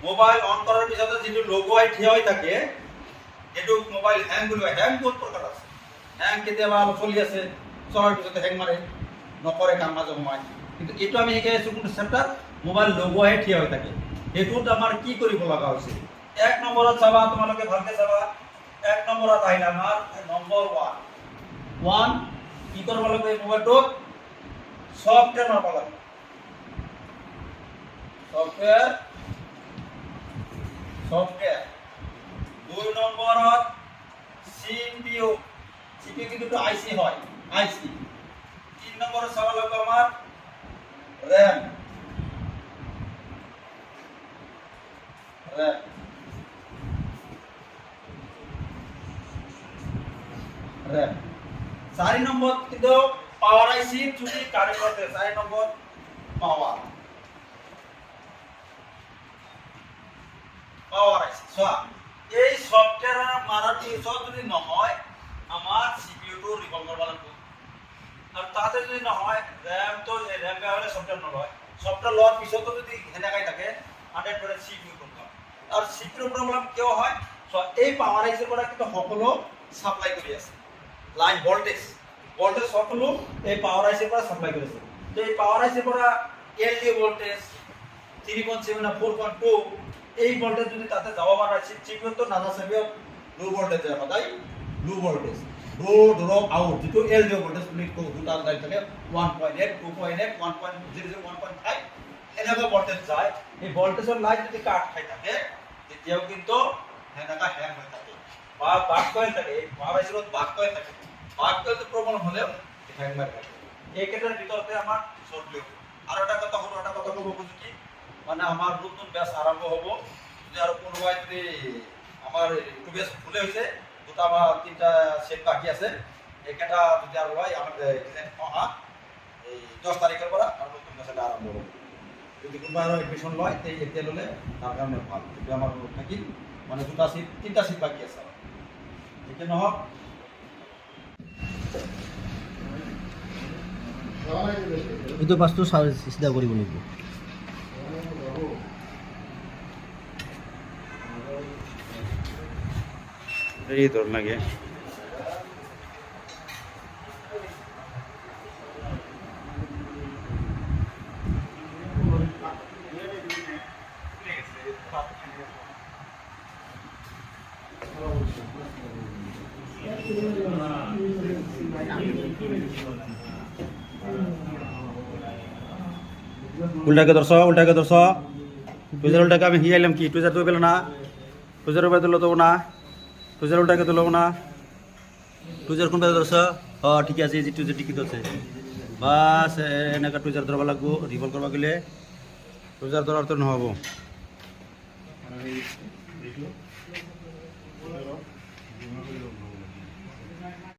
mobile on করার পিছতে যেটো লোগো আই থিয় হৈ থাকে এটো মোবাইল হ্যাং বুলি হ্যাং বহুত প্ৰকাৰ আছে হ্যাং কেতিয়াবা চলি আছে চলাৰ পিছতে হ্যাং মাৰে নকৰে কাম মাজে সময় কিন্তু এটো আমি শিকাই আছো কোনটো চেপ্টাৰ মোবাইল লোগো আই থিয় হৈ থাকে এটোত আমাৰ কি কৰিব লগা হৈছে এক নম্বৰত চাবা তোমালোকে ভালকে চাবা এক নম্বৰত আহিল আমাৰ নম্বৰ 1 কি কৰিব লাগিব এই মোবাইলটোত সফটওয়্যার মারবা লাগবে সফটওয়্যার 2 নম্বরত সিপিইউ কিন্তু তো আইসি হয় আইসি 3 নম্বরে চাবা লাগবে আমার র‍্যাম 4 নম্বর কিন্তু পাওয়ার আইসি যদি কারেন্ট করতে 4 নম্বর পাওয়ার আইসি এই সফটওয়্যার মারার পিছত যদি নহয় আমার সিপিইউ তো রিকল করবা লাগবে আর তাতে যদি নহয় র‍্যাম তো র‍্যাম হলে সফটওয়্যার নলয় সফটওয়্যার লওয়ার পিছত যদি হেনাকাই থাকে 100% সিপিইউ প্রবলেম আর সিপিইউ প্রবলেম কিয় হয় এই পাওয়ার আইসির পৰা কিন্তু সকলো সাপ্লাই কৰি আছে লাইন ভোল্টেজ সকলো এই পাওয়াৰ আইসিৰ পৰা সাপ্লাই কৰিছে তো এই পাওয়াৰ আইসিৰ পৰা এলডিও ভোল্টেজ 3.7 না 4.2 এই ভোল্টেজ যদি তাতে যাব পাৰা সিপিইউ তো নানা সেভিও লো ভোল্টেজ যাব তাই লো ভোল্টেজ ড্রপ আউট যেটো এলডিও ভোল্টেজ বুলি কো দুটা দাই থাকে 1.8 2.8 1.00 1.5 এনেকা ভোল্টেজ যায় এই ভোল্টেজৰ লাইন যদি কাট খাই থাকে তেতিয়াও কিন্তু এনেকা হ্যাং হৈ থাকে বা বাক কইল থাকে পাওয়ার আইসিত বাক কইল থাকে বাক কইল তো প্রবলেম হলেও হ্যাং মার থাকে এই ক্ষেত্রের ভিতরতে আমার সরল আর একটা কথা কব বুঝি কি মানে আমার নতুন ব্যাচ আরম্ভ হবো যদি আর কোনোবাই যদি আমার একটু ব্যাচ খুলে হয়েছে দুটা আমার 3টা সেট বাকি আছে এইটা যদি আর হয় আমার এই 10 তারিখের পর আর নতুন ব্যাচটা আরম্ভ হবে যদি কোনোবাই এডমিশন লয় তাই এতিয়া ললে তার কারণে ভাল যদি আমার থাকি মানে 3টা সিট বাকি আছে ঠিক নহক এইটো পাছটো চিধা কৰিব লাগিব এই দর লাগে উল্টাকে ধরছ টুজার উল্টাকে আমি হিয়াইলাম কি টুজার তো পেল না টুজার উপরে তুলো তো না টুজার উল্টাকে তুলো না টুজার কোন পাশে ধরছ ঠিক আছে যে টুজার টিকি ধরছে বাস এনেকা টুজার ধরবা লাগবো রিভল করবা গেলে টুজার ধরার তো নহব